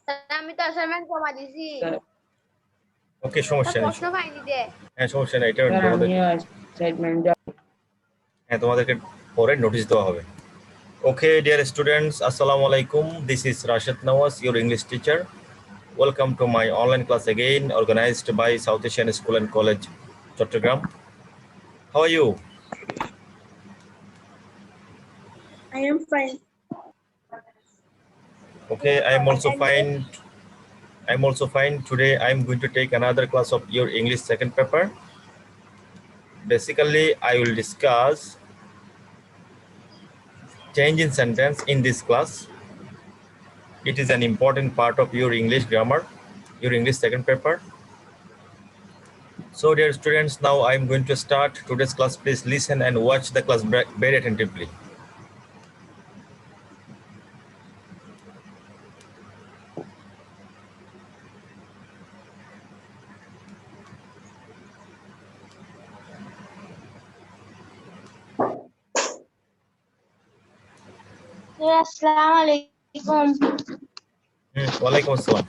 আমি তো অ্যাসাইনমেন্ট জমা দিছি ওকে সমস্যা নেই প্রশ্ন পাইনি দে হ্যাঁ সমস্যা নেই এটা তোমাদেরকে পরে নোটিশ দেওয়া হবে Okay, dear students, Assalamu alaikum. This is Rashid Nawaz, your English teacher. Welcome to my online class again, organized by South Asian School and College, Chattogram. How are you? I am fine. Okay, I am also fine. I'm also fine. Today, I'm going to take another class of your English second paper. Basically, I will discuss change in sentence in this class. It is an important part of your English grammar, your English second paper. So dear students, now I am going to start today's class. Please listen and watch the class very attentively. আসসালামু আলাইকুম Walaikum assalam.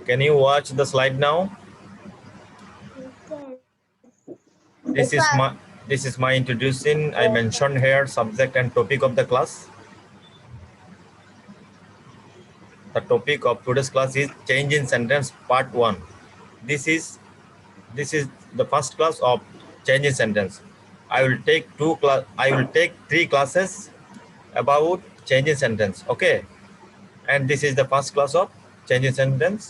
Can you watch the slide now? This is my introduction. I mentioned here subject and topic of the class. The topic of today's class is change in sentence part 1. This is the first class of change in sentence. I will take 3 classes about change in sentence. Okay, and this is the first class of change in sentence.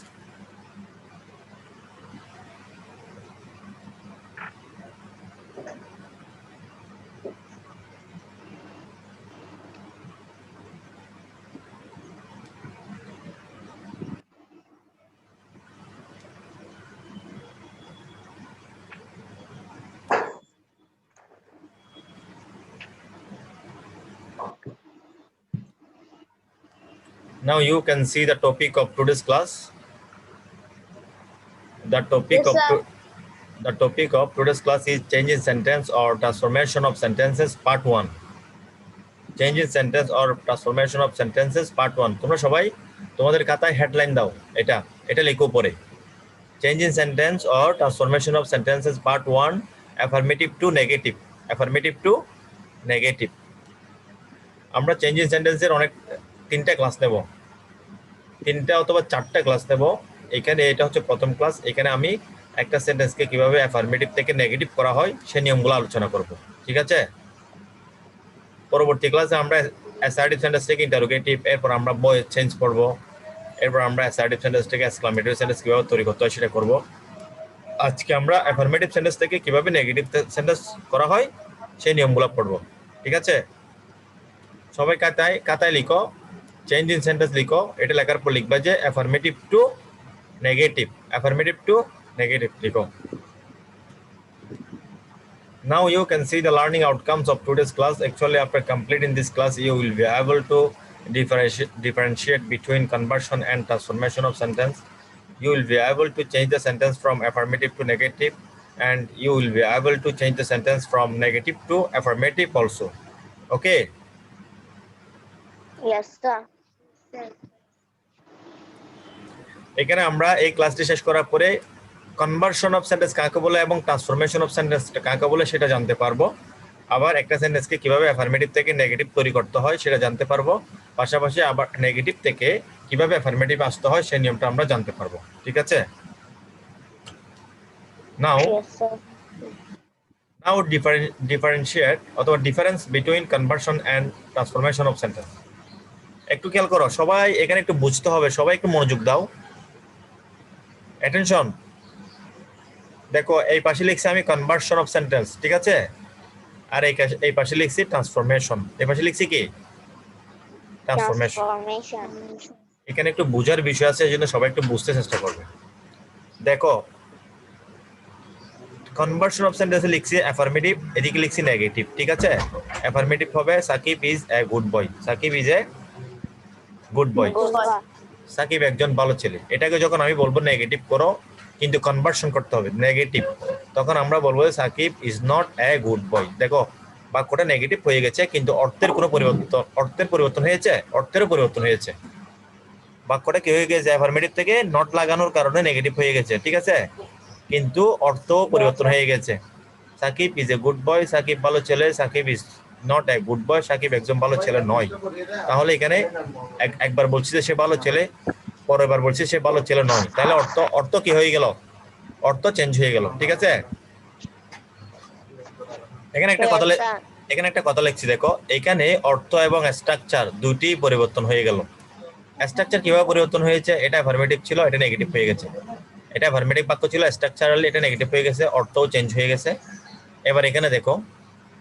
Now you can see the topic of today's class. The topic of today's class is change in sentence or transformation of sentences part 1. Change in sentence or transformation of sentences part 1. তোমরা সবাই তোমাদের খাতায় headline দাও, এটা লেখো পরে। Change in sentence or transformation of sentences part 1, affirmative to negative. Affirmative to negative. আমরা change in সেন্টেন্সের অনেক 3টা ক্লাস নেব, 3টা অথবা 4টা ক্লাস নেব। এখানে এটা হচ্ছে প্রথম ক্লাস। এখানে আমি একটা সেন্টেন্সকে কিভাবে অ্যাফার্মেটিভ থেকে নেগেটিভ করা হয় সেই নিয়মগুলো আলোচনা করব, ঠিক আছে? পরবর্তী ক্লাসে আমরা অ্যাসার্টিভ সেন্টেন্স থেকে ইন্টারোগেটিভ, এরপর আমরা ভয়েস চেঞ্জ করব, এরপর আমরা অ্যাসার্টিভ সেন্টেন্স থেকে এক্সক্লামেটরি সেন্টেন্স কিভাবে তৈরি করতে হয় সেটা করব। আজকে আমরা অ্যাফার্মেটিভ সেন্টেন্স থেকে কিভাবে নেগেটিভ সেন্টেন্স করা হয় সেই নিয়মগুলো পড়ব, ঠিক আছে? সবাই খাতায় লিখো, চেঞ্জ ইন সেন্টেন্স লিখো। এটা লেখার পর লিখবা যে affirmative two negative, affirmative two negative লিখো। Now you can see the learning outcomes of today's class. Actually, after completing this class, you will be able to differentiate between conversion and transformation of sentence. You will be able to change the sentence from affirmative to negative, and you will be able to change the sentence from negative to affirmative also. Okay? Yes, sir. এখানে আমরা এই ক্লাসটি শেষ করার পরে conversion of sentence কাকে বলে এবং ট্রান্সফরমেশন অফ সেন্টেন্স কাকে বলে সেটা জানতে পারবো। আবার একটা সেন্টেন্সকে কিভাবে অ্যাফার্মেটিভ থেকে নেগেটিভ তৈরি করতে হয় সেটা জানতে পারবো। পাশাপাশি আবার নেগেটিভ থেকে কিভাবে অ্যাফার্মেটিভ আসতে হয় সেই নিয়মটা আমরা জানতে পারবো, ঠিক আছে? নাও ডিফারেন্সিয়েট অথবা difference between conversion and transformation of sentence. একটু খেয়াল করো, সবাই এখানে একটু বুঝতে হবে, সবাই একটু মনোযোগ দাও, অ্যাটেনশন। দেখো এই পাশে লিখছি আমি কনভার্সন অফ সেন্টেন্স, ঠিক আছে? আর এই পাশে লিখছি ট্রান্সফরমেশন। এই পাশে লিখছি কি? ট্রান্সফরমেশন। এখানে একটু বোঝার বিষয় আছে, এজন্য সবাই একটু বুঝতে চেষ্টা করবে। দেখো কনভার্সন অফ সেন্টেন্সে লিখছি অ্যাফার্মেটিভ, এদিকে লিখছি নেগেটিভ, ঠিক আছে? অ্যাফার্মেটিভ হবে Sakib is a good boy. Sakib is a good boy. Sakib একজন ভালো ছেলে। এটাকে যখন আমি বলবো নেগেটিভ করো, কিন্তু কনভার্সন করতে হবে নেগেটিভ, তখন আমরা বলবো Sakib is not a good boy. দেখো বাক্যটা নেগেটিভ হয়ে গেছে কিন্তু অর্থের পরিবর্তন হয়েছে, অর্থেরও পরিবর্তন হয়েছে। বাক্যটা কি হয়ে গেছে, অ্যাফার্মেটিভ থেকে নট লাগানোর কারণে নেগেটিভ হয়ে গেছে, ঠিক আছে, কিন্তু অর্থ পরিবর্তন হয়ে গেছে। Sakib is a good boy, Sakib ভালো ছেলে, Sakib is not a good boy, Sakib একজন ভালো ছেলে নয়। তাহলে এখানে একবার বলছি যে সে ভালো ছেলে, পরের বার বলছি সে ভালো ছেলে নয়, তাহলে অর্থ কি হয়ে গেল, অর্থ চেঞ্জ হয়ে গেল, ঠিক আছে। এখানে একটা কথা লিখছি দেখো, এখানে অর্থ এবং স্ট্রাকচার দুটি পরিবর্তন হয়ে গেল। স্ট্রাকচার কিভাবে পরিবর্তন হয়েছে, এটা অ্যাফার্মেটিভ ছিল, এটা নেগেটিভ হয়ে গেছে। এটা অ্যাফার্মেটিভ বাক্য ছিল, স্ট্রাকচারালি এটা নেগেটিভ হয়ে গেছে, অর্থও চেঞ্জ হয়ে গেছে। এবার এখানে দেখো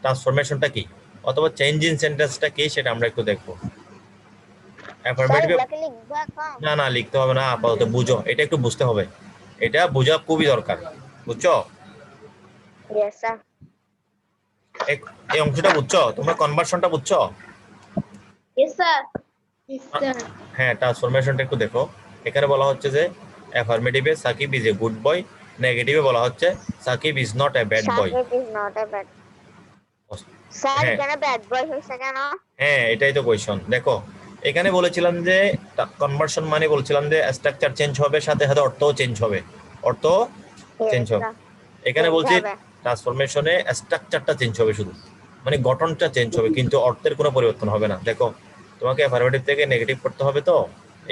ট্রান্সফরমেশনটা কি অথবা চেঞ্জ ইন সেন্টেন্সটা কি সেটা আমরা একটু দেখবো। অ্যাফার্মেটিভ না লিখতে হবে না, আপাতত বুঝো, এটা একটু বুঝতে হবে, এটা বোঝা খুবই দরকার, বুঝছো? Yes, sir. এই অংশটা বুঝছো তোমরা, কনভার্সনটা বুঝছো? Yes, sir. Yes, sir. হ্যাঁ, ট্রান্সফরমেশনটা একটু দেখো। এখানে বলা হচ্ছে যে অ্যাফার্মেটিভে Sakib is a good boy, নেগেটিভে বলা হচ্ছে Sakib is not a bad boy. Sakib is not a bad. Sir, হ্যাঁ। এখানে bad boy হয়েছে কেন? হ্যাঁ, এটাই তো কোয়েশ্চন। দেখো এখানে বলেছিলাম যে কনভার্সন মানে বলছিলাম যে স্ট্রাকচার চেঞ্জ হবে, সাথে সাথে অর্থও চেঞ্জ হবে, অর্থ চেঞ্জ হবে। এখানে বলছি ট্রান্সফরমেশনে স্ট্রাকচারটা চেঞ্জ হবে, শুধু মানে গঠনটা চেঞ্জ হবে, কিন্তু অর্থের কোনো পরিবর্তন হবে না। দেখো তোমাকে অ্যাফার্মেটিভ থেকে নেগেটিভ করতে হবে, তো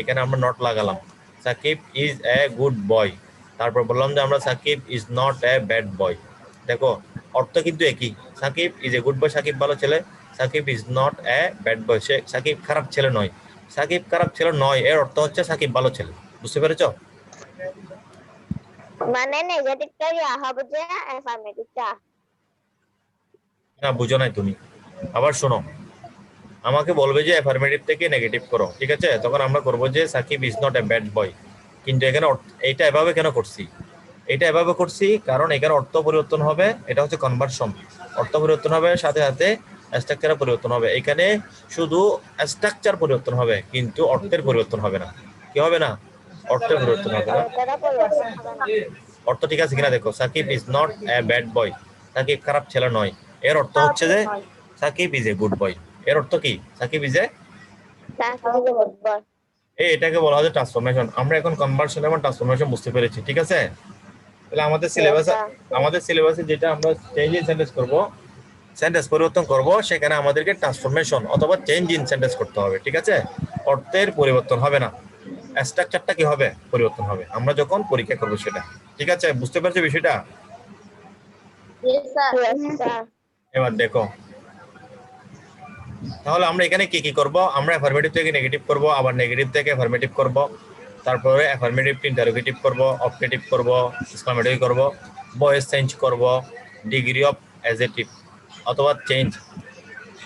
এখানে আমরা নট লাগালাম, Sakib is a good boy, তারপর বললাম যে আমরা Sakib is not a bad boy. দেখো অর্থ কিন্তু একই, Sakib is a good boy, Sakib ভালো ছেলে, Sakib is not a bad boy, সে সাকিব খারাপ ছেলে নয়। সাকিব খারাপ ছেলে নয় এর অর্থ হচ্ছে সাকিব ভালো ছেলে, বুঝতে পেরেছো? মানে নেগেটিভটা ইয়া হবে যে অ্যাফার্মেটিভটা। না বুঝো নাই তুমি, আবার শোনো, আমাকে বলবে যে অ্যাফার্মেটিভ থেকে নেগেটিভ করো, ঠিক আছে, তখন আমরা করবো যে Sakib is not a bad boy. কিন্তু এখানে এইটা এভাবে কেন করছি, এটা এভাবে করছি কারণ এখানে অর্থ পরিবর্তন হবে, এটা হচ্ছে কনভার্সন, অর্থ পরিবর্তন হবে সাথে সাথে স্ট্রাকচার পরিবর্তন হবে। এখানে শুধু স্ট্রাকচার পরিবর্তন হবে কিন্তু অর্থের পরিবর্তন হবে না। কি হবে না? অর্থের পরিবর্তন হবে না। অর্থটা পরিবর্তন হবে না। অর্থ ঠিক আছে কিনা দেখো, Sakib is not a bad boy, Sakib খারাপ ছেলে নয়, এর অর্থ হচ্ছে যে Sakib is a good boy. এর অর্থ কি? Sakib is a, Sakib is a good boy. এটাকে বলা হয় ট্রান্সফরমেশন। আমরা এখন কনভার্সন এবং ট্রান্সফরমেশন বুঝতে পেরেছি, ঠিক আছে। তাহলে আমাদের সিলেবাসে যেটা আমরা চেঞ্জ ইন সেন্টেন্স করব, সেন্টেন্স পরিবর্তন করব, সেখানে আমাদেরকে ট্রান্সফরমেশন অথবা চেঞ্জ ইন সেন্টেন্স করতে হবে, ঠিক আছে। অর্থের পরিবর্তন হবে না, স্ট্রাকচারটা কি হবে, পরিবর্তন হবে, আমরা যখন পরীক্ষা করব সেটা, ঠিক আছে। বুঝতে পারছো বিষয়টা? Yes, sir. Yes, sir. এবার দেখো তাহলে আমরা এখানে কি কি করব, আমরা অ্যাফার্মেটিভ থেকে নেগেটিভ করব, আবার নেগেটিভ থেকে অ্যাফার্মেটিভ করব, তারপরে অ্যাফার্মেটিভ ইন্টারোগেটিভ করব, অবজেক্টিভ করব, এক্সক্লামেটরি করব, ভয়েস চেঞ্জ করব, ডিগ্রি অফ অ্যাডজেক্টিভ অথবা চেঞ্জ,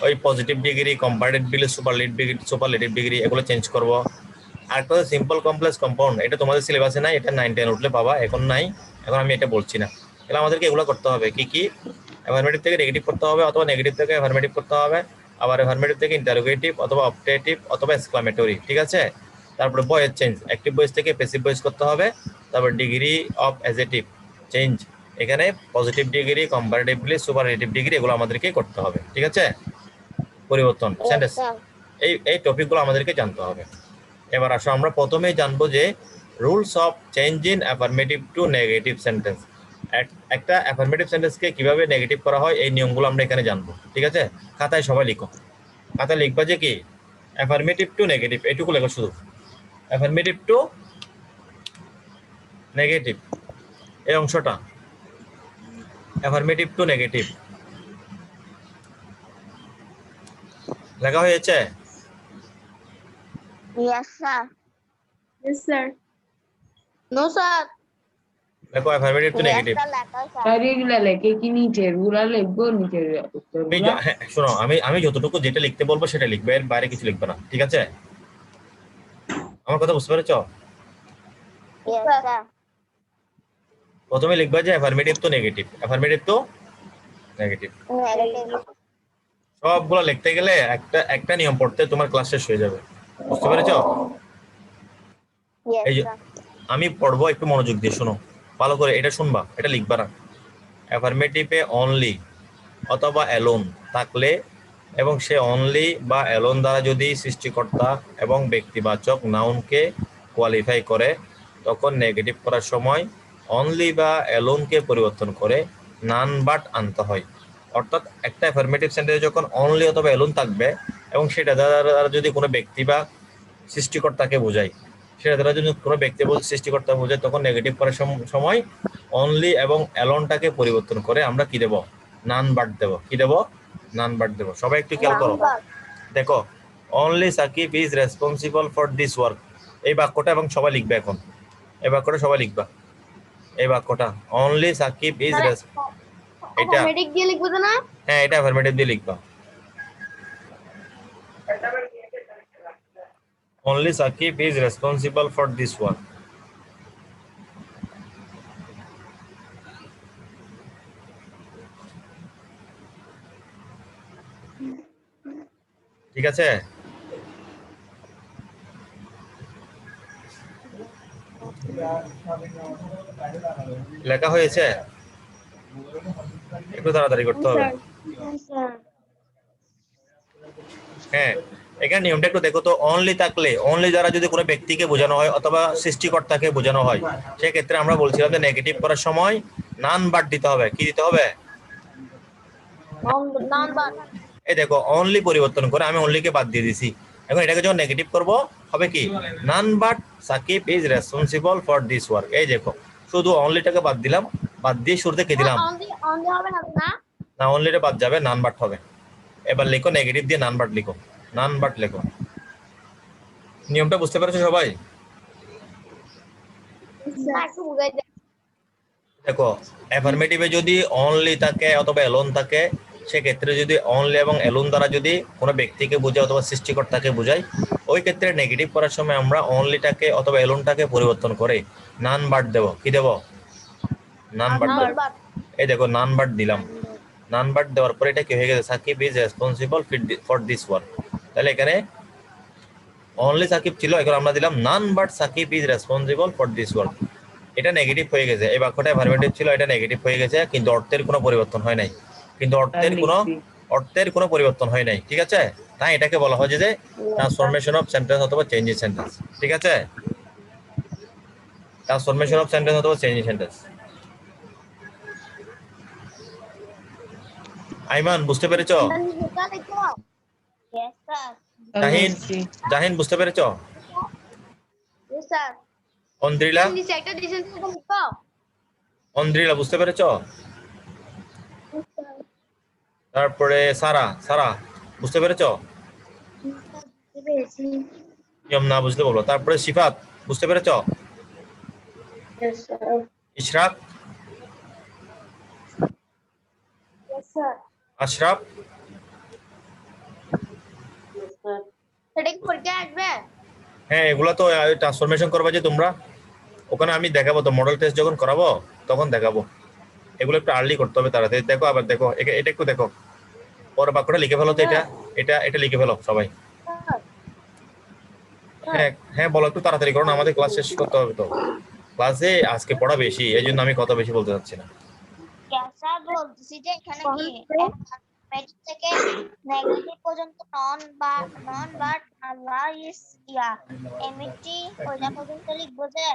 ওই positive degree, comparative degree, superlative degree, এগুলো চেঞ্জ করব। আর একটা সিম্পল কমপ্লেক্স কম্পাউন্ড, এটা তোমাদের সিলেবাসে নাই, এটা 9 10 উঠলে পাবা, এখন নাই, এখন আমি এটা বলছি না। তাহলে আমাদেরকে এগুলো করতে হবে, কি কি, অ্যাফার্মেটিভ থেকে নেগেটিভ করতে হবে অথবা নেগেটিভ থেকে অ্যাফার্মেটিভ করতে হবে, আবার অ্যাফার্মেটিভ থেকে ইন্টারোগেটিভ অথবা অবজেক্টিভ অথবা এক্সক্লামেটরি, ঠিক আছে। তারপরে ভয়েস চেঞ্জ, অ্যাক্টিভ ভয়েস থেকে প্যাসিভ ভয়েস করতে হবে। তারপর ডিগ্রি অফ অ্যাডজেক্টিভ চেঞ্জ, এখানে positive degree, comparatively, superlative degree, এগুলো আমাদেরকে করতে হবে, ঠিক আছে। পরিবর্তন সেন্টেন্স, এই টপিকগুলো আমাদেরকে জানতে হবে। এবার আসো আমরা প্রথমেই জানবো যে rules of change in affirmative two negative sentence. একটা অ্যাফার্মেটিভ সেন্টেন্সকে কিভাবে নেগেটিভ করা হয় এই নিয়মগুলো আমরা এখানে জানবো, ঠিক আছে। খাতায় সবাই লিখো, খাতায় লিখবা যে কি অ্যাফার্মেটিভ টু নেগেটিভ, এটুকু লেখো শুধু, অ্যাফার্মেটিভ টু নেগেটিভ, এই অংশটা অ্যাফার্মেটিভ টু নেগেটিভ লেখা হয়েছে? Yes, sir. Yes, sir. No, sir. দেখো অ্যাফার্মেটিভ টু নেগেটিভ। এগুলা লেখে কি নিচে রুলা লিখবো, নিচে হ্যাঁ শোনো, আমি যতটুকু যেটা লিখতে বলবো সেটা লিখবে, এর বাইরে কিছু লিখবে না, ঠিক আছে। আমার কথা বুঝতে পেরেছো? Yes, sir. প্রথমে লিখবা যে affirmative two negative, affirmative two negative. Negative. সবগুলো লিখতে গেলে একটা নিয়ম পড়তে তোমার ক্লাস শেষ হয়ে যাবে, বুঝতে পেরেছো? Yes, এই যে sir. আমি পড়বো, একটু মনোযোগ দিয়ে শোনো ভালো করে, এটা শুনবা, এটা লিখবা না। অ্যাফার্মেটিভে অনলি অথবা অ্যালোন থাকলে এবং সে অনলি বা অ্যালোন দ্বারা যদি সৃষ্টিকর্তা এবং ব্যক্তিবাচক নাউনকে কোয়ালিফাই করে, তখন নেগেটিভ করার সময় অনলি বা অ্যালোনকে পরিবর্তন করে নান বাট আনতে হয়। অর্থাৎ একটা অ্যাফার্মেটিভ সেন্টেন্সে যখন অনলি অথবা অ্যালোন থাকবে এবং সেটা দ্বারা যদি কোনো ব্যক্তি বা সৃষ্টিকর্তাকে বোঝায়, সেটা দ্বারা যদি কোনো ব্যক্তি বা সৃষ্টিকর্তা বোঝায়, তখন নেগেটিভ করার সময় অনলি এবং অ্যালোনটাকে পরিবর্তন করে আমরা কি দেব? নান বাট দেব। কি দেব? নান বাট দেব। সবাই একটু খেয়াল করো। দেখো, only Sakib is responsible for this work, এই বাক্যটা এবং সবাই লিখবে। এখন এই বাক্যটা সবাই লিখবা। এই বাক্যটা অনলি সাকিব ইজ এটা অ্যাফার্মেটিভ দিয়ে লিখবো তো না? হ্যাঁ, এটা অ্যাফার্মেটিভ দিয়ে লিখবা। Only Sakib is responsible for this work. ঠিক আছে? লেখা হয়েছে? একটু তাড়াতাড়ি করতে হবে। হ্যাঁ, এখানে নিয়মটা একটু দেখো তো। অনলি থাকলে, অনলি দ্বারা যদি কোনো ব্যক্তিকে বোঝানো হয় অথবা সৃষ্টিকর্তাকে বোঝানো হয়, সেক্ষেত্রে আমরা বলছিলাম যে নেগেটিভ করার সময় নান বাট দিতে হবে। কি দিতে হবে? None but. এই দেখো, অনলি পরিবর্তন করে আমি অনলিকে বাদ দিয়ে দিছি। এখন এটাকে যখন নেগেটিভ করব হবে কি? None but Sakib is responsible for this work. এই দেখো, শুধু অনলিটাকে বাদ দিলাম, বাদ দিয়ে শুরুতে কে দিলাম? অনলি হবে না? না, অনলিটা বাদ যাবে, নান বাট হবে। এবার লিখো, নেগেটিভ দিয়ে নান বাট লিখো। নান বাট লেখো। নিয়মটা বুঝতে পেরেছো সবাই? একটু বুঝাই দে। দেখো, অ্যাফার্মেটিভে যদি অনলি থাকে অথবা অ্যালোন থাকে, সেক্ষেত্রে যদি অনলি এবং অ্যালোন দ্বারা যদি কোনো ব্যক্তিকে বোঝায় অথবা সৃষ্টিকর্তাকে বোঝায়, ওই ক্ষেত্রে নেগেটিভ করার সময় আমরা অনলিটাকে অথবা অ্যালোনটাকে পরিবর্তন করে নান বাট দেব। কি দেব? নান বাট দেব। এই দেখো, নান বাট দিলাম। নান বাট দেওয়ার পরে এটা কি হয়ে গেছে? Sakib is responsible for this work. তাহলে এখানে অনলি সাকিব ছিল, এখন আমরা দিলাম none but Sakib is responsible for this work. এটা নেগেটিভ হয়ে গেছে। এই বাক্যটা অ্যাফার্মেটিভ ছিল, এটা নেগেটিভ হয়ে গেছে, কিন্তু অর্থের কোনো পরিবর্তন হয় নাই। কিন্তু অর্থের কোনো পরিবর্তন হয় নাই। ঠিক আছে? তাই এটাকে বলা হয় যে ট্রান্সফরমেশন অফ সেন্টেন্স অথবা চেঞ্জ ইন সেন্টেন্স। ঠিক আছে? ট্রান্সফরমেশন অফ সেন্টেন্স অথবা চেঞ্জ ইন সেন্টেন্স। আইমান, বুঝতে পেরেছো? Yes, sir. জাহিন, বুঝতে পেরেছো? Yes, sir. অন্দ্রিলা, নিচে একটা ডিসেন্স লিখো। অন্দ্রিলা বুঝতে পেরেছো? তারপরে সারা বুঝতে পেরেছো? নিয়ম না বুঝলে বলো। তারপরে সিফাত, বুঝতে পেরেছো? Yes, sir. Ishraq, Yes, sir. Ashraf, Yes, sir. এটা কি পরীক্ষা আসবে? হ্যাঁ, এগুলা তো ট্রান্সফরমেশন করবে যে তোমরা, ওখানে আমি দেখাবো তো। মডেল টেস্ট যখন করাবো তখন দেখাবো। এগুলো একটু আর্লি করতে হবে, তাড়াতাড়ি দেখো। আবার দেখো, এটা একটু দেখো, পরে বাক্যটা লিখে ফেলো তো। এটা লিখে ফেলো সবাই। হ্যাঁ হ্যাঁ, বলো, একটু তাড়াতাড়ি করো না, আমাদের ক্লাস শেষ করতে হবে তো। ক্লাসে আজকে পড়া বেশি, এই জন্য আমি কথা বেশি বলতে চাচ্ছি না। ক্যাসা বলতেছি যে এখানে কি ম্যাজিক থেকে নেগেটিভ পর্যন্ত নন বাট আল্লাহ ইজ ইয়া এমটি ওইটা পর্যন্ত লিখবো যে।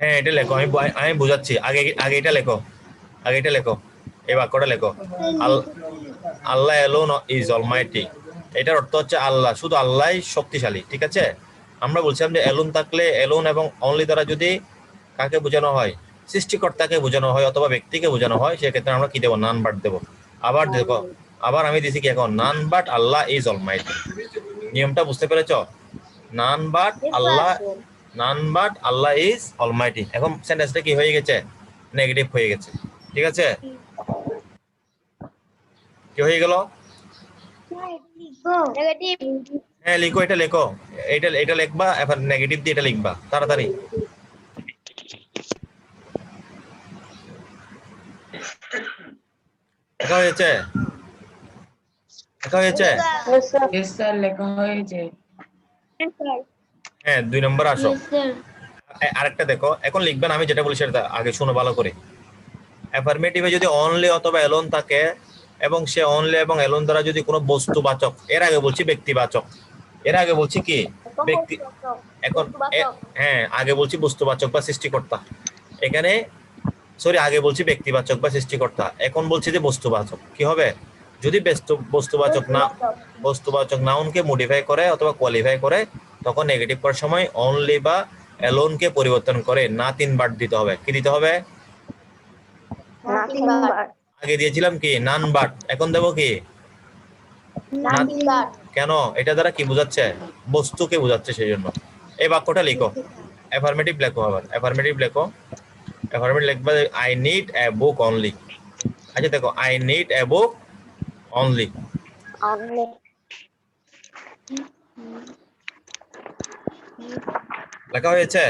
হ্যাঁ, এটা লেখো, আমি বুঝাচ্ছি। আগে এটা লেখো, এই বাক্যটা লেখো। আল্লাহ অ্যালোন ইজ অলমাইটি। এটার অর্থ হচ্ছে আল্লাহ, শুধু আল্লাহই শক্তিশালী। ঠিক আছে? আমরা বলছিলাম যে অ্যালোন থাকলে, অ্যালোন এবং অনলি দ্বারা যদি কাকে বোঝানো হয়? সৃষ্টিকর্তাকে বোঝানো হয় অথবা ব্যক্তিকে বোঝানো হয়, সেক্ষেত্রে আমরা কি দেবো? নান বাট দেবো। আবার দেখো, আবার আমি দিছি কি এখন? None but Allah is Almighty. নিয়মটা বুঝতে পেরেছো? None but Allah is Almighty. এখন সেন্টেন্সটা কি হয়ে গেছে? নেগেটিভ হয়ে গেছে। ঠিক আছে? কি হয়ে গেল? নেগেটিভ। হ্যাঁ, লিখো, এটা লেখো। এটা লিখবা, এখন নেগেটিভ দিয়ে এটা লিখবা তাড়াতাড়ি। লেখা হয়েছে? Yes, sir, লেখা হয়েছে। হ্যাঁ, 2 নম্বর আসো। Yes, sir. আরেকটা দেখো, এখন লিখবেন, আমি যেটা বলি সেটা আগে শুনো ভালো করে। অ্যাফার্মেটিভে যদি অনলি অথবা অ্যালোন থাকে এবং সে অনলি এবং এলোন দ্বারা যদি কোনো বস্তুবাচক, এর আগে বলছি ব্যক্তিবাচক, এর আগে বলছি কি ব্যক্তি, এখন হ্যাঁ আগে বলছি বস্তুবাচক বা সৃষ্টিকর্তা, এখানে সরি আগে বলছি ব্যক্তিবাচক বা সৃষ্টিকর্তা, এখন বলছি যে বস্তুবাচক। কি হবে? যদি বস্তুবাচক নাউনকে মডিফাই করে অথবা কোয়ালিফাই করে, তখন নেগেটিভ করার সময় অনলি বা অ্যালোনকে পরিবর্তন করে নাথিং বাট দিতে হবে। কি দিতে হবে? আগে দিয়েছিলাম কি নান বাট, এখন দেবো কি কেন? এটা দ্বারা কি বোঝাচ্ছে? বস্তুকে বোঝাচ্ছে, সেই জন্য। এই বাক্যটা লিখো, অ্যাফার্মেটিভ লেখো, আবার অ্যাফার্মেটিভ লেখো। অ্যাফার্মেটিভ লিখবে I need a book only. আচ্ছা দেখো, I need a book only লেখা হয়েছে?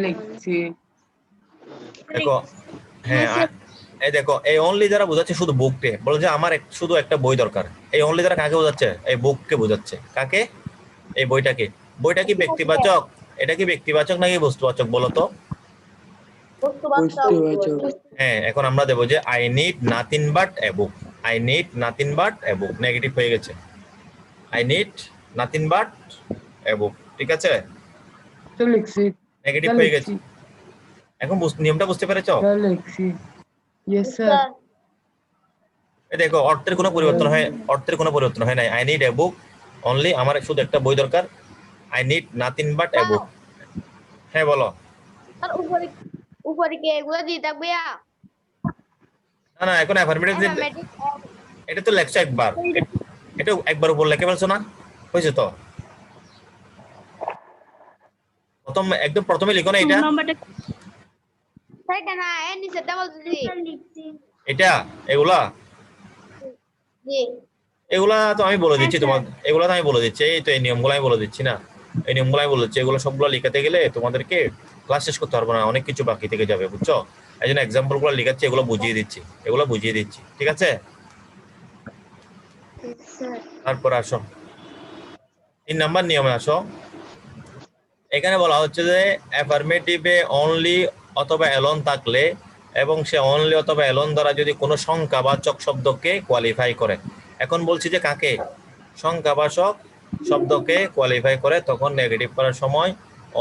লিখছি। দেখো হ্যাঁ এই দেখো, এই অনলি দ্বারা বোঝাচ্ছে শুধু বুককে, বলো যে আমার শুধু একটা বই দরকার। এই অনলি দ্বারা কাকে বোঝাচ্ছে? এই বুককে বোঝাচ্ছে। কাকে? এই বইটাকে। বইটা কি ব্যক্তিবাচক? এটা কি ব্যক্তিবাচক নাকি বস্তুবাচক বলো তো? হ্যাঁ, এখন আমরা দেবো যে I need nothing but A book. I need nothing but A book, negative হয়ে গেছে। আই নিড নাথিং বাট এ বুক, ঠিক আছে? তো লিখছি। নেগেটিভ হয়ে গেছে। এখন নিয়মটা বুঝতে পেরেছো? লিখছি। Yes sir. এই দেখো, অর্থের কোনো পরিবর্তন হয় নাই। I need a book only, আমার শুধু একটা বই দরকার। আই নিড নাথিং বাট এ বুক। হ্যাঁ বলো। উপরে কি এগুলো দিয়ে থাকবে? না না, এখন অ্যাফার্মেটিভ, এটা তো লেখছো একবার, এটা একবার উপর লেখে ফেলছো না? হয়েছে তো? একদম প্রথমে লিখো না এটা, এটা এগুলা এগুলা তো আমি বলে দিচ্ছি তোমার, এগুলা তো আমি বলে দিচ্ছি, এই তো এই নিয়মগুলো আমি বলে দিচ্ছি না, এই নিয়মগুলো আমি বলে দিচ্ছি। এগুলো সবগুলো লিখাতে গেলে তোমাদেরকে ক্লাস শেষ করতে পারবো না, অনেক কিছু বাকি থেকে যাবে, বুঝছো? এই জন্য এক্সাম্পল গুলো লিখাচ্ছি, এগুলো বুঝিয়ে দিচ্ছি, ঠিক আছে? তারপর আসো 3 নাম্বার নিয়মে আসো। এখানে বলা হচ্ছে যে অ্যাফার্মেটিভে অনলি অথবা অ্যালোন থাকলে এবং সে অনলি অথবা অ্যালোন দ্বারা যদি কোনো সংখ্যাবাচক শব্দকে কোয়ালিফাই করে, এখন বলছি যে কাকে? সংখ্যাবাচক শব্দকে কোয়ালিফাই করে, তখন নেগেটিভ করার সময়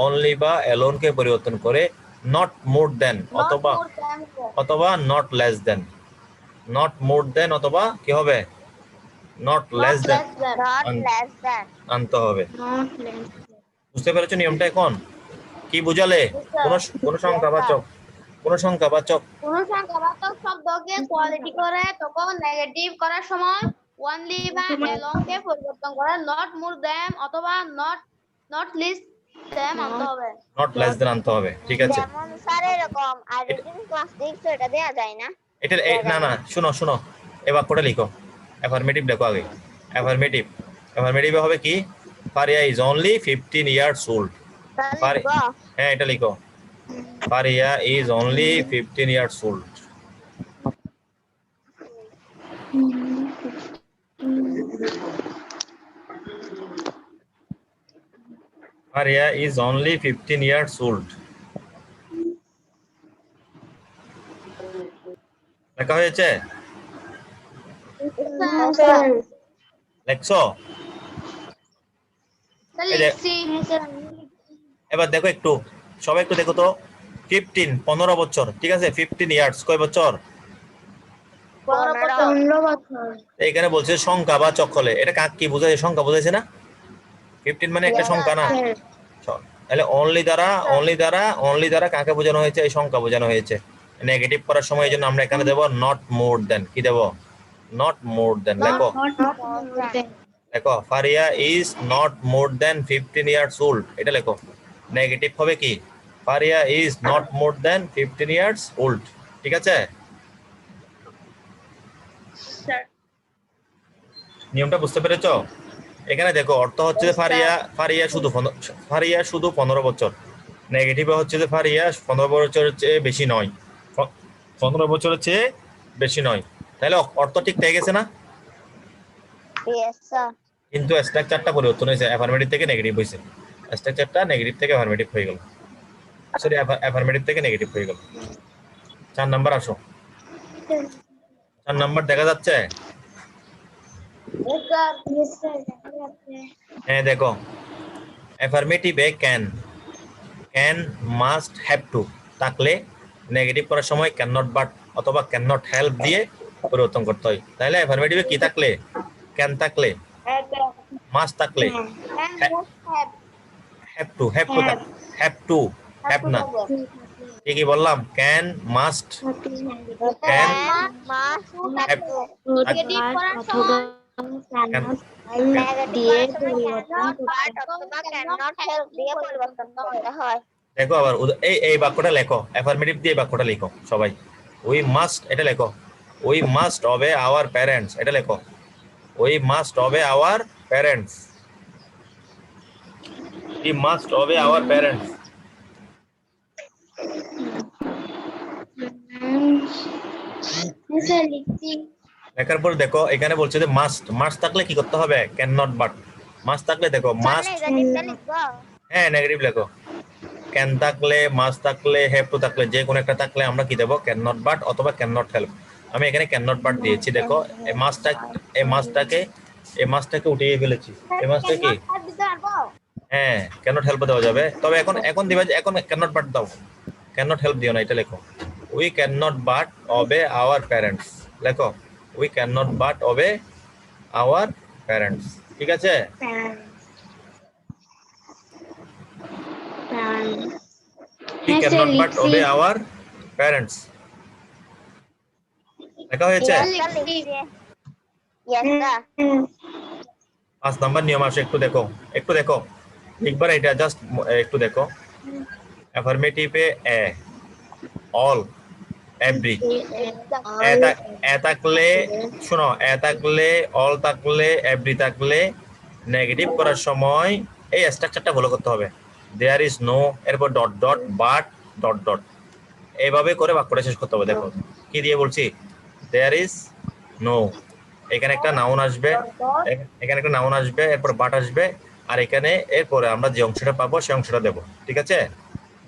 অনলি বা অ্যালোনকে পরিবর্তন করে নট মোর দেন অথবা not less than. Not more than অথবা কি হবে? নট লেস দেন আনতে হবে। বুঝতে পেরেছো নিয়মটা? এখন কি বুঝালে? কোন সংখ্যাবাচক শব্দকে কোয়ালিটি করে, তখন নেগেটিভ করার সময় ওনলি বা অ্যালং কে পরিবর্তন করে নট মোর দ্যান অথবা নট লিস দ্যাম আনতে হবে। নট লেস দেন আনতে হবে, ঠিক আছে? যেমন স্যার এরকম আর রিডিং ক্লাস দেখছো, এটা দেয়া যায় না? এটা না শুনো, এই বাক্যটা লিখো, অ্যাফার্মেটিভ লেখো আগে। অ্যাফার্মেটিভ হবে কি? Faria is only 15 years old. হ্যাঁ এটা লিখো, Faria is only 15 years old. Faria is only 15 years old. লেখা হয়েছে? লেখছো? এবার দেখো একটু, সবাই একটু দেখো তো, 15 15 বছর, ঠিক আছে? 15 ইয়ার্স কয় বছর? 15 বছর। এখানে বলছে সংখ্যাবাচক হলে, এটা কাকে কি বোঝায়? সংখ্যা বোঝাইছে না? 15 মানে একটা সংখ্যা না? তাহলে অনলি দ্বারা কাকে বোঝানো হয়েছে? এই সংখ্যা বোঝানো হয়েছে। নেগেটিভ করার সময় এই জন্য আমরা এখানে দেব নট মোর দেন। কি দেব? Not more than. দেখো Faria is not more than 15 years old, এটা লেখো। নেগেটিভ হবে কি? Faria is not more than 15 years old, ঠিক আছে? নিয়মটা বুঝতে পেরেছো? এখানে দেখো, অর্থ হচ্ছে যে ফারিয়া শুধু 15 বছর। নেগেটিভে হচ্ছে যে ফারিয়া 15 বছরের চেয়ে বেশি নয়, 15 বছরের চেয়ে বেশি নয়। তাহলে অর্থ ঠিক পেয়ে গেছে না? কিন্তু স্ট্রাকচারটা পরিবর্তন হয়েছে, অ্যাফার্মেটিভ থেকে নেগেটিভ হয়েছে। স্ট্রাকচারটা নেগেটিভ থেকে অ্যাফার্মেটিভ হয়ে গেল, সরি অ্যাফার্মেটিভ থেকে নেগেটিভ হয়ে গেল। 4 নাম্বার আসো। 4 নাম্বার দেখা যাচ্ছে? Yes, sir. হ্যাঁ দেখো, অ্যাফার্মেটিভে ক্যান মাস্ট হ্যাভ টু থাকলে নেগেটিভ করার সময় ক্যান নট বাট অথবা ক্যান নট হেল্প দিয়ে পরিবর্তন করতে হয়। তাহলে অ্যাফার্মেটিভে কি থাকলে? ক্যান থাকলে, মাস্ট থাকলে, and must have have to have না, কি বললাম? Can must can Can, must have, negative করার সময় নেগেটিভ করার সময় cannot but অথবা cannot help দিয়ে পরিবর্তন করতে হয়। দেখো আবার এই বাক্যটা লেখো, অ্যাফার্মেটিভ দিয়ে বাক্যটা লিখো সবাই। উই মাস্ট এটা লেখো, উই মাস্ট অবে আওয়ার প্যারেন্টস এটা লেখো, we must অবে our parents, we must অবে our parents. Yes, sir. লিখছি। লেখার পর দেখো এখানে বলছে যে মাস্ট থাকলে কি করতে হবে? Can not but. মাস্ট থাকলে দেখো মাস্ট, নেগেটিভটা লিখবো। হ্যাঁ নেগেটিভ লেখো। ক্যান থাকলে, মাস্ট থাকলে, হ্যাভ টু থাকলে যে কোনো একটা থাকলে আমরা কি দেবো? ক্যান নট বাট অথবা ক্যান নট হেল্প। আমি এখানে ক্যান নট বাট দিয়েছি। দেখো এই মাস্টটাকে উঠিয়ে ফেলেছি। এই মাস্টটা কি? cannot দিতে পারবো। হ্যাঁ ক্যান নট হেল্প দেওয়া যাবে, তবে এখন দিবা যে এখন ক্যান নট বাট দাও, ক্যান নট হেল্প দিও না, এটা লেখো। We cannot but obey our parents লেখো, we cannot but obey our parents. ঠিক আছে? উই হ্যাঁ, ক্যান sir, নট বাট লিখছি। অবে আওয়ার প্যারেন্টস লেখা হয়েছে? Yes, sir. 5 নাম্বার নিয়ম আসে, একটু দেখো একবার এটা জাস্ট একটু দেখো। অ্যাফার্মেটিভে এ, অল, এভরি, এ থাকলে শোনো, এ থাকলে, অল থাকলে, এভরি থাকলে নেগেটিভ করার সময় এই স্ট্রাকচারটা ফলো করতে হবে। দেয়ার ইজ নো, এরপর dot dot, but dot dot, এইভাবে করে বাক্যটা শেষ করতে হবে। দেখো কি দিয়ে বলছি? দেয়ার ইজ নো, এখানে একটা নাউন আসবে, এরপর বাট আসবে, আর এখানে এরপরে আমরা যে অংশটা পাবো সেই অংশটা দেবো। ঠিক আছে?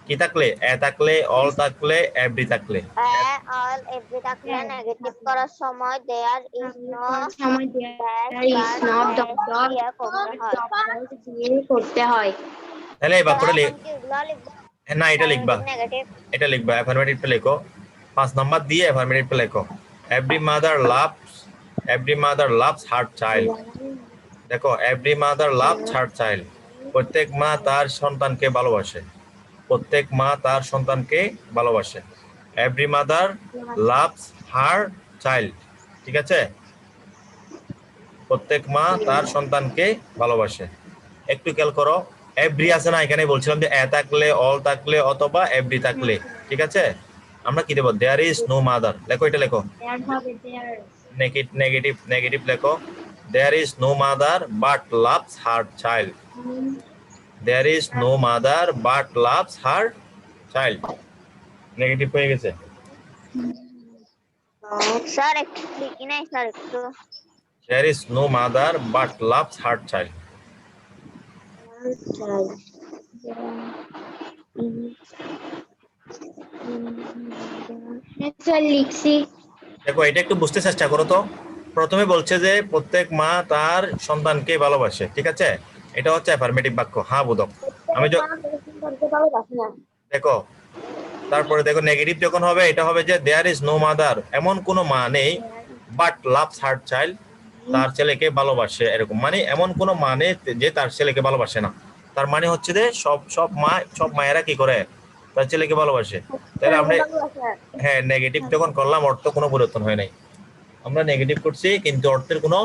কি থাকলে? এ থাকলে, অল থাকলে, এভরি থাকলে। All every থাকলে নেগেটিভ করার সময় there is no সময় there is not dot dot দিয়ে করতে হয়। দিয়ে করতে হয়। তাহলে এই বাক্যটা এখন কি এগুলো লিখবো? না এটা লিখবা, নেগেটিভ এটা লিখবা, অ্যাফার্মেটিভটা লেখো। 5 নাম্বার দিয়ে অ্যাফার্মেটিভটা লেখো। Every mother loves her child. দেখো every mother loves her child, প্রত্যেক মা তার সন্তানকে ভালোবাসে, প্রত্যেক মা তার সন্তানকে ভালোবাসে। Every mother loves her child. ঠিক আছে? প্রত্যেক মা তার সন্তানকে ভালোবাসে। একটু খেয়াল করো, এভরি আছে না, এখানে বলছিলাম যে এ থাকলে, অল থাকলে অথবা এভরি থাকলে। ঠিক আছে? আমরা কি দেবো? দেয়ার ইজ নো মাদার লেখো, এটা লেখো। There হবে there. নেগেটিভ লেখো। There is no mother but loves her child. There is no mother but loves her child. Negative হয়ে গেছে। স্যার একটু লিখি নাই স্যার একটু। There is no mother but loves her child. হ্যাঁ, sir, লিখছি। দেখো এটা একটু বুঝতে চেষ্টা করো তো। প্রথমে বলছে যে প্রত্যেক মা তার সন্তানকে ভালোবাসে। ঠিক আছে? এটা হচ্ছে অ্যাফার্মেটিভ বাক্য, হ্যাঁ বোধক। আমি দেখো তারপরে দেখো নেগেটিভ যখন হবে এটা হবে যে দেয়ার ইজ নো মাদার, এমন কোনো মা নেই, বাট লাভস হার চাইল্ড, তার ছেলেকে ভালোবাসে, এরকম মানে এমন কোনো মা নেই যে তার ছেলেকে ভালোবাসে না। তার মানে হচ্ছে যে সব মায়েরা কি করে? তার ছেলেকে ভালোবাসে। তাহলে আমরা হ্যাঁ নেগেটিভ যখন করলাম অর্থ কোনো পরিবর্তন হয় নাই। আমরা নেগেটিভ করছি কিন্তু অর্থের কোনো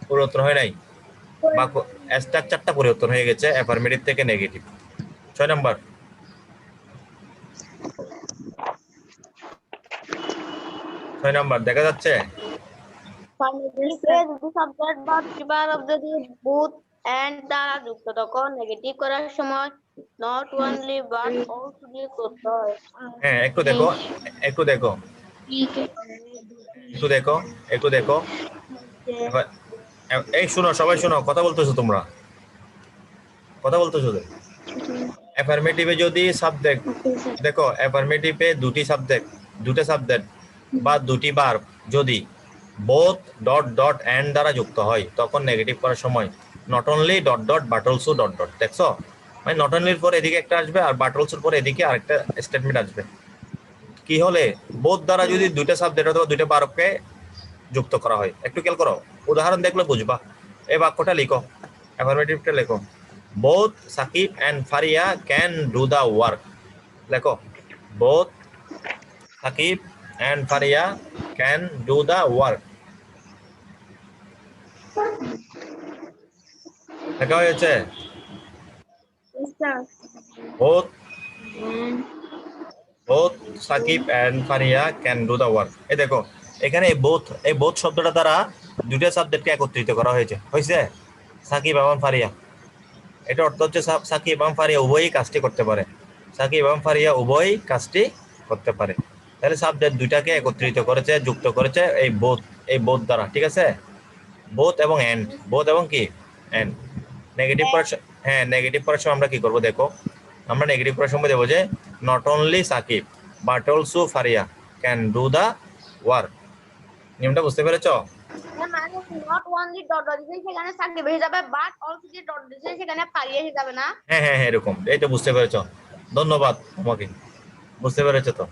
পরিবর্তন হয় নাই, বাক্য স্ট্রাকচারটা পরিবর্তন হয়ে গেছে অ্যাফার্মেটিভ থেকে নেগেটিভ। 6 নাম্বার, 6 নাম্বার দেখা যাচ্ছে? দুটি সাবজেক্ট বা প্রিভার্ব যদি বুথ এন্ড দ্বারা যুক্ত তখন নেগেটিভ করার সময় নট অনলি বাট অলসো দিয়ে করতে হয়। হ্যাঁ একটু দেখো এই শুনো, সবাই শুনো, কথা বলতেছো তোমরা, কথা বলতেছো। অ্যাফার্মেটিভে যদি সাবজেক্ট দেখো, অ্যাফার্মেটিভে দুটা সাবজেক্ট বা দুটি ভার্ব যদি বোথ ডট ডট এন্ড দ্বারা যুক্ত হয় তখন নেগেটিভ করার সময় not only dot dot but also dot dot. দেখছো, মানে নট অনলির পর এদিকে একটা আসবে আর বাট অলসোর পর এদিকে আরেকটা স্টেটমেন্ট আসবে। কি হলে বোথ দ্বারা যদি দুইটা সাবজেক্ট অথবা দুইটা ভার্বকে যুক্ত করা হয়। একটু খেয়াল করো, উদাহরণ দেখলে বুঝবা। এই বাক্যটা লিখো, অ্যাফার্মেটিভটা লেখো, both Sakib and Faria can do the work. লেখো, both Sakib and Faria can do the work. লেখা হয়েছে? Yes, sir. Both And both Sakib and Faria can do the work. এই দেখো, এখানে এই বোথ শব্দটা দ্বারা দুইটা সাবজেক্টকে একত্রিত করা হয়েছে। হয়েছে সাকিব এবং ফারিয়া। এটা অর্থ হচ্ছে সাকিব এবং ফারিয়া উভয়ই কাজটি করতে পারে। সাকিব এবং ফারিয়া উভয়ই কাজটি করতে পারে। তাহলে সাবজেক্ট দুইটাকে একত্রিত করেছে, যুক্ত করেছে এই বোথ দ্বারা। ঠিক আছে, বোথ এবং এন্ড, বোথ এবং কি এন্ড। নেগেটিভ করার হ্যাঁ, নেগেটিভ করার সময় আমরা কি করব দেখো, আমরা নেগেটিভ করার সময় দেবো যে not only Sakib but also Faria can do the work. নিয়মটা বুঝতে পেরেছো? মানে not only dot dot দিয়েছে সেখানে সাকিব হিসাবে but also যে dot দিয়েছে সেখানে ফারিয়া হিসাবে না। হ্যাঁ হ্যাঁ হ্যাঁ, এরকম। এই তো বুঝতে পেরেছো, ধন্যবাদ তোমাকে, বুঝতে পেরেছো তো।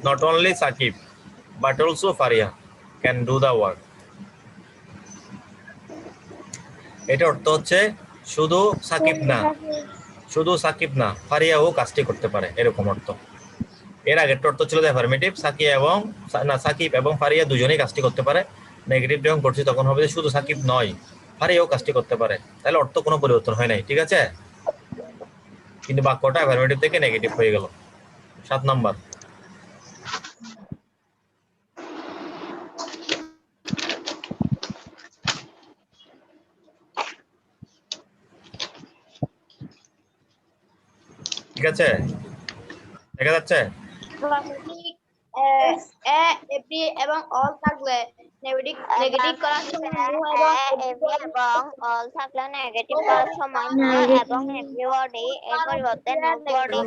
Not only Sakib but also Faria can do the work. এটা অর্থ হচ্ছে শুধু সাকিব না ফারিয়াও কাজটি করতে পারে, এরকম অর্থ। এর আগের অর্থ ছিল অ্যাফার্মেটিভ, সাকিব এবং ফারিয়া দুজনেই কাজটি করতে পারে। নেগেটিভ যখন করছি তখন হবে যে শুধু সাকিব নয় ফারিয়াও কাজটি করতে পারে। তাহলে অর্থ কোনো পরিবর্তন হয় নাই, ঠিক আছে, কিন্তু বাক্যটা অ্যাফার্মেটিভ থেকে নেগেটিভ হয়ে গেল। 7 নাম্বার, ঠিক আছে, দেখা যাচ্ছে? এভরি এবং অল থাকলে নেগেটিভ করার সময় এবং অল থাকলে নেগেটিভ করার সময় এবং এভরিবডি এর পরিবর্তে নোবডি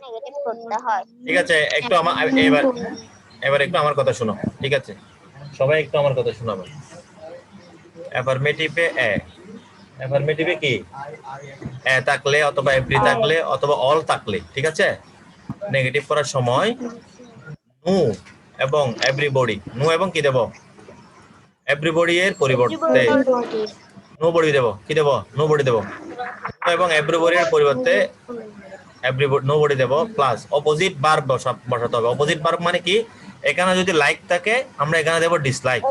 নেগেটিভ করতে হয়। ঠিক আছে, একটু এবার একটু আমার কথা শোনো। ঠিক আছে, সবাই একটু আমার কথা শোনাবে। অ্যাফার্মেটিভে কি এ থাকলে অথবা এভরি থাকলে অথবা অল থাকলে, ঠিক আছে, নেগেটিভ করার সময় নো এবং এভরিবডি, নো এবং কি দেব এভরিবডি এর পরিবর্তে নোবডি দেব। কি দেব? নোবডি দেব। এবং এভরিবডি এর পরিবর্তে নোবডি দেব প্লাস অপোজিট ভার্ব বসাতে হবে। অপোজিট ভার্ব মানে কি? এখানে যদি লাইক থাকে আমরা এখানে দেব ডিসলাইক,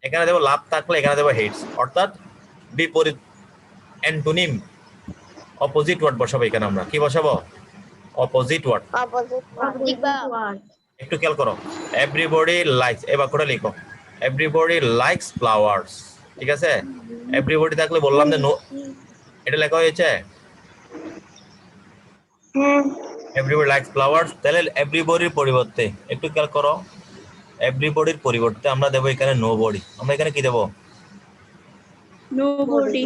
এখানে দেব লাভ থাকলে এখানে দেব হেটস, অর্থাৎ বিপরীত অ্যান্টোনিম অপোজিট ওয়ার্ড বসাবো। এখানে আমরা কি বসাবো? Opposite word. একটু খেয়াল করো, এভরিবডি লাইকস, এই বাক্যটা লিখো, এভরিবডি লাইকস ফ্লাওয়ার্স। ঠিক আছে, এভরিবডি থাকলে বললাম যে নো, এটা লেখা হয়েছে এভরিবডি লাইকস ফ্লাওয়ার্স। তাহলে এভরিবডির পরিবর্তে একটু খেয়াল করো, এভরিবডির পরিবর্তে আমরা দেবো এখানে নোবডি। আমরা এখানে কি দেবো? nobody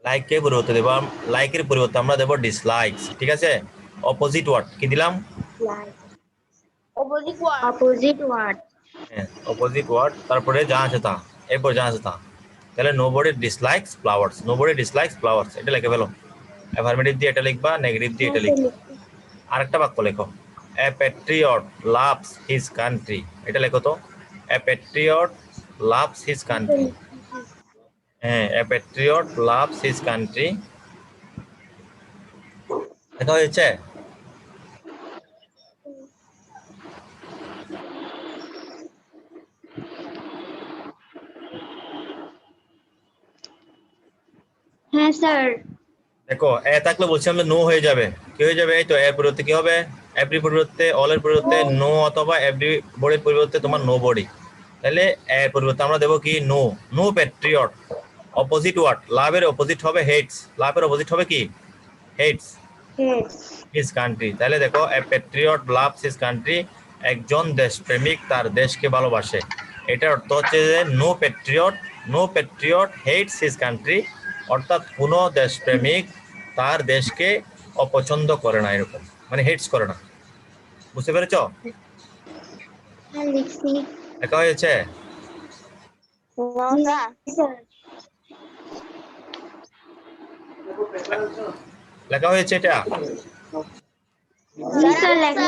লাইকের পরিবর্তে দেবো, লাইকের পরিবর্তে আমরা দেবো ডিসলাইকস। ঠিক আছে, অপোজিট ওয়ার্ড কি দিলাম? opposite word হ্যাঁ, অপোজিট ওয়ার্ড, তারপরে যা আছে তা, এরপর যা আছে তা। তাহলে nobody dislikes flowers, nobody dislikes flowers, এটা লিখে ফেলো। অ্যাফার্মেটিভ দিয়ে এটা লিখবা, নেগেটিভ দিয়ে এটা লিখবা। আরেকটা বাক্য লেখো, a patriot loves his country, এটা লেখো তো, a patriot loves his country. হ্যাঁ, a patriot loves his country, লেখা হয়েছে? হ্যাঁ স্যার দেখো, এ থাকলে বলছিলাম যে নো হয়ে যাবে। কি হয়ে যাবে? এই তো, এর পরিবর্তে কি হবে? এভরি পরিবর্তে অল এর পরিবর্তে নো, অথবা এভরি বডির পরিবর্তে তোমার নো বডি। তাহলে এর পরিবর্তে আমরা দেবো কি? No. No patriot, opposite word, লাভের অপোজিট হবে হেটস, লাভের অপোজিট হবে কি? Hates his country. তাহলে দেখো, a patriot loves his country, একজন দেশপ্রেমিক তার দেশকে ভালোবাসে। এটার অর্থ হচ্ছে যে no patriot hates his country, অর্থাৎ কোনো দেশপ্রেমিক তার দেশকে অপছন্দ করে না, এরকম মানে হেটস করে না। বুঝতে পেরেছো? লিখছি লেখা হয়েছে? নো স্যার লেখা হয়েছে এটা? স্যার লেখা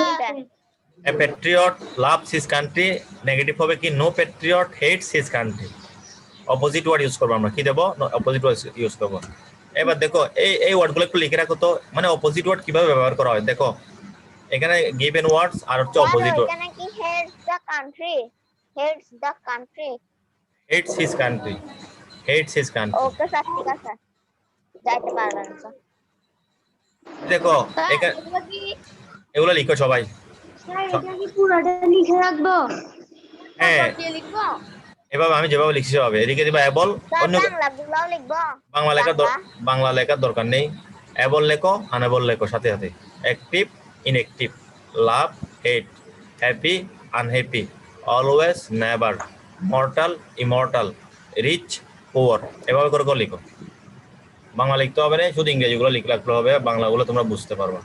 A patriot loves his country, negative হবে কি no patriot hates his country। Opposite word use করবো আমরা, কি দেবো? অপোজিট ওয়ার্ড ইউজ করবো। এবার দেখো এই ওয়ার্ডগুলো একটু লিখে রাখো তো, মানে অপোজিট ওয়ার্ড কিভাবে ব্যবহার করা হয়। দেখো এখানে গিভেন ওয়ার্ডস আর হচ্ছে অপোজিট ওয়ার্ড। এখানে কি hates the country hates his country, hates his country। Okay sir ঠিক আছে যাইতে পারবেন স্যার দেখো এখানে এগুলো লিখো সবাই। এটা কি পুরোটা লিখে রাখবো? হ্যাঁ দিয়ে লিখবো? এভাবে আমি যেভাবে লিখছি সেভাবে এদিকে দিবা এবল। স্যার অন্য বাংলাগুলোও লিখবো বাংলা লেখার দরকার নেই। এবল লেখো, আনএবল লেখো সাথে সাথে। Active, inactive, love, hate, happy, unhappy, always, never, mortal, immortal, rich, poor, এভাবে করে লিখো। বাংলা লিখতে হবে না, শুধু ইংরেজিগুলো লিখলে হবে, বাংলাগুলো তোমরা বুঝতে পারবা।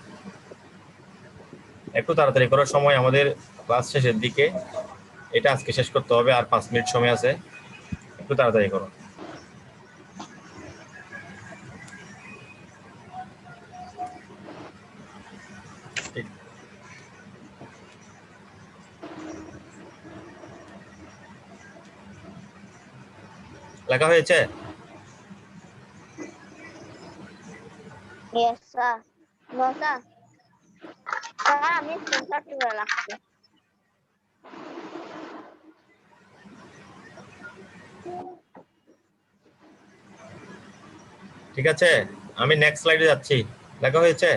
একটু তাড়াতাড়ি করার সময়, আমাদের ক্লাস শেষের দিকে, এটা আজকে শেষ করতে হবে, আর 5 মিনিট সময় আছে, একটু তাড়াতাড়ি করো। লেখা হয়েছে? Yes sir no sir sir আমি স্ক্রিনশট তুলে রাখছি ঠিক আছে, আমি নেক্সট স্লাইডে যাচ্ছি। লেখা হয়েছে?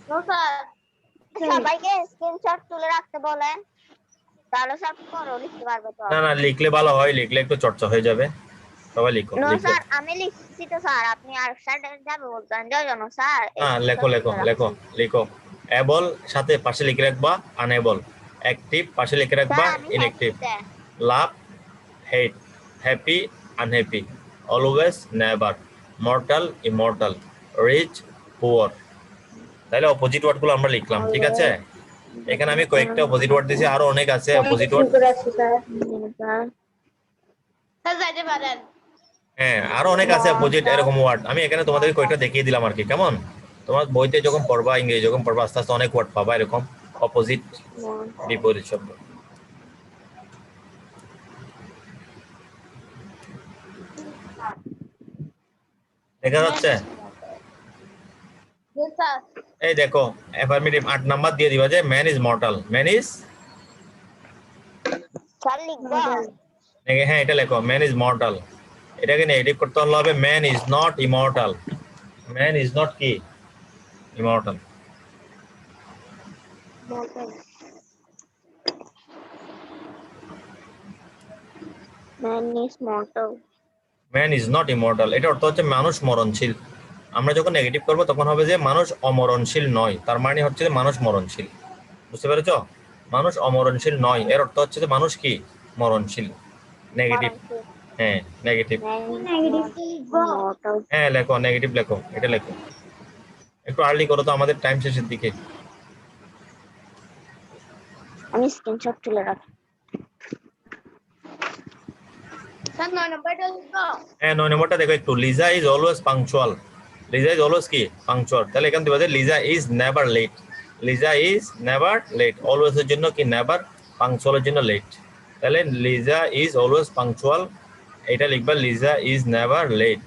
নো স্যার সবাইকে স্ক্রিনশট তুলে রাখতে বলেন, তাহলে সব করো লিখতে পারবে তো। না লিখলে ভালো হয়, লিখলে একটু চর্চা হয়ে যাবে। সবাই লিখো। নো স্যার আমি লিখছি তো স্যার, আপনি আর সাইডে যাবে বলতেন জন্য স্যার। হ্যাঁ লেখো। এবল সাথে পাশে লিখে রাখবা আনএবল, অ্যাক্টিভ পাশে লিখে রাখবা inactive, love, hate, happy, unhappy, always, never, mortal, immortal, rich, poor. তাহলে অপোজিট ওয়ার্ডগুলো আমরা লিখলাম, ঠিক আছে? এখানে আমি কয়েকটা অপোজিট ওয়ার্ড দিয়েছি, আরো অনেক আছে অপোজিট ওয়ার্ড। স্যার যাইতে পারেন। হ্যাঁ আরো অনেক আছে অপোজিট এরকম ওয়ার্ড, আমি এখানে তোমাদেরকে কয়েকটা দেখিয়ে দিলাম আর কি। কেমন? তোমার বইতে যখন পড়বা, ইংরেজি যখন পড়বা, আস্তে আস্তে অনেক ওয়ার্ড পাবা এরকম অপোজিট, বিপরীত শব্দ। দেখা যাচ্ছে? Yes, sir. এই দেখো অ্যাফার্মেটিভ 8 নাম্বার দিয়ে দিবা যে man is mortal. Man is, sir লিখবো হ্যাঁ এটা লেখো, ম্যান ইজ মর্টাল। এটাকে নেগেটিভ করতে হবে, man is not immortal. Man is not কি? Immortal. Man is mortal man is not immortal, এটা অর্থ হচ্ছে মানুষ মরণশীল। আমরা যখন নেগেটিভ করব তখন হবে যে মানুষ অমরণশীল নয়, তার মানে হচ্ছে যে মানুষ মরণশীল। বুঝতে পেরেছো? মানুষ অমরণশীল নয়, এর অর্থ হচ্ছে যে মানুষ কি? মরণশীল। নেগেটিভ, হ্যাঁ নেগেটিভ। হ্যাঁ লেখো, নেগেটিভ লেখো, এটা লেখো। একটু আর্লি করো তো, আমাদের টাইম শেষের দিকে। আমি স্ক্রিনশট তুলে রাখি। স্যার 9 নম্বরটা লিখো। হ্যাঁ 9 নম্বরটা দেখো একটু, Liza is always punctual. Liza is always কি? পাংচুয়াল। তাহলে এখান থেকে Liza is never late. Liza is never late, always এর জন্য কি নেভার, পাংচুয়াল এর জন্য লেট। তাহলে লিজা ইজ অলওয়েজ পাংচুয়াল, এটা লিখবা লিজা ইজ নেভার লেট।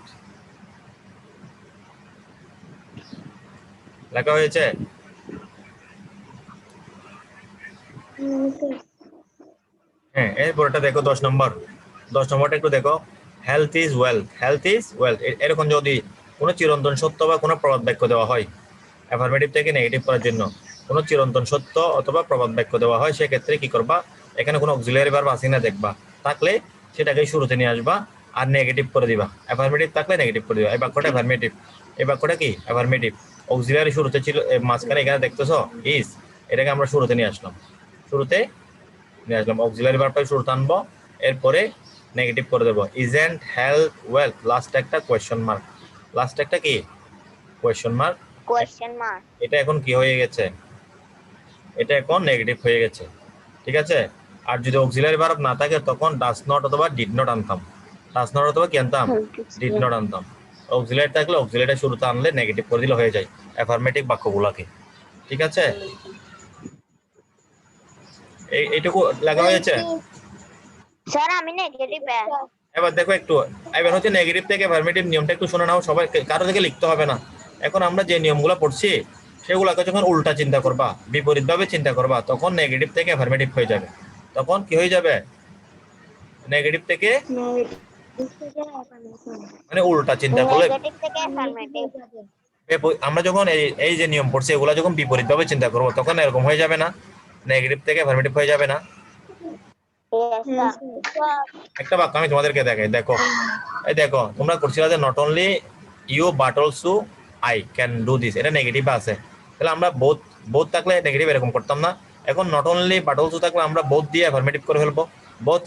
লেখা হয়েছে? হ্যাঁ এরপরটা দেখো 10 নম্বর। 10 নম্বরটা একটু দেখো, health is wealth. Health is wealth, এরকম যদি কোনো চিরন্তন সত্য বা কোনো প্রবাদ বাক্য দেওয়া হয়, অ্যাফার্মেটিভ থেকে নেগেটিভ করার জন্য কোনো চিরন্তন সত্য অথবা প্রবাদ বাক্য দেওয়া হয়, সেক্ষেত্রে কি করবা? এখানে কোনো অক্সিলিয়ারি ভার্ব আছে না দেখবা, থাকলে সেটাকে শুরুতে নিয়ে আসবা আর নেগেটিভ করে দিবা। অ্যাফার্মেটিভ থাকলে নেগেটিভ করে দিবা। এই বাক্যটা অ্যাফার্মেটিভ, এই বাক্যটা কি? অ্যাফার্মেটিভ। অক্সিলিয়ারি শুরুতে ছিল, মাঝখানে এখানে দেখতেছো ইজ, এটাকে আমরা শুরুতে নিয়ে আসলাম, শুরুতে নিয়ে আসলাম। অক্সিলিয়ারি ভার্বটা শুরুতে আনবো, এরপরে নেগেটিভ করে দেবো। ইজেন্ট হেলথ ওয়েলথ, লাস্ট একটা কোয়েশ্চন মার্ক, লাস্ট একটা কি? কোয়েশ্চন মার্ক কোয়েশ্চেন মার্ক এটা এখন কি হয়ে গেছে, এটা এখন নেগেটিভ হয়ে গেছে, ঠিক আছে। আর যদি অক্সিলারি ভার্ব না থাকে তখন ডাজ নট অথবা ডিড নট আনতাম, ডাজ নট অথবা কি আনতাম, ডিড নট আনতাম। অক্সিলারি থাকলে অক্সিলারিটা শুরুতে আনলে নেগেটিভ করে দিলে হয়ে যায় অ্যাফার্মেটিভ বাক্যগুলোকে, ঠিক আছে। এইটুকু লাগা হয়েছে। স্যার আমি নেগেটিভ এবার দেখো একটু, এবার হচ্ছে নেগেটিভ থেকে অ্যাফার্মেটিভ নিয়মটা একটু শুনে নাও সবাই, কারো থেকে লিখতে হবে না। এখন আমরা যে নিয়মগুলো পড়ছি সেগুলোকে যখন উল্টা চিন্তা করবা, বিপরীতভাবে চিন্তা করবা, তখন নেগেটিভ থেকে অ্যাফার্মেটিভ হয়ে যাবে। তখন কি হয়ে যাবে, নেগেটিভ থেকে মানে উল্টা চিন্তা করলে, নেগেটিভ থেকে অ্যাফার্মেটিভ আমরা যখন এই যে নিয়ম পড়ছি এগুলো যখন বিপরীতভাবে চিন্তা করবো তখন এরকম হয়ে যাবে না, নেগেটিভ থেকে অ্যাফার্মেটিভ হয়ে যাবে না। একটা বাক্য আমি তোমাদেরকে দেখাই, দেখো এই দেখো তোমরা করছিলা যে not only you but also I can do this, এটা নেগেটিভ আছে, তাহলে আমরা বোথ থাকলে নেগেটিভ এরকম করতাম না। এখন নট অনলি বাট অলসো থাকলে আমরা বোথ দিয়ে অ্যাফার্মেটিভ করে ফেলবো, বোথ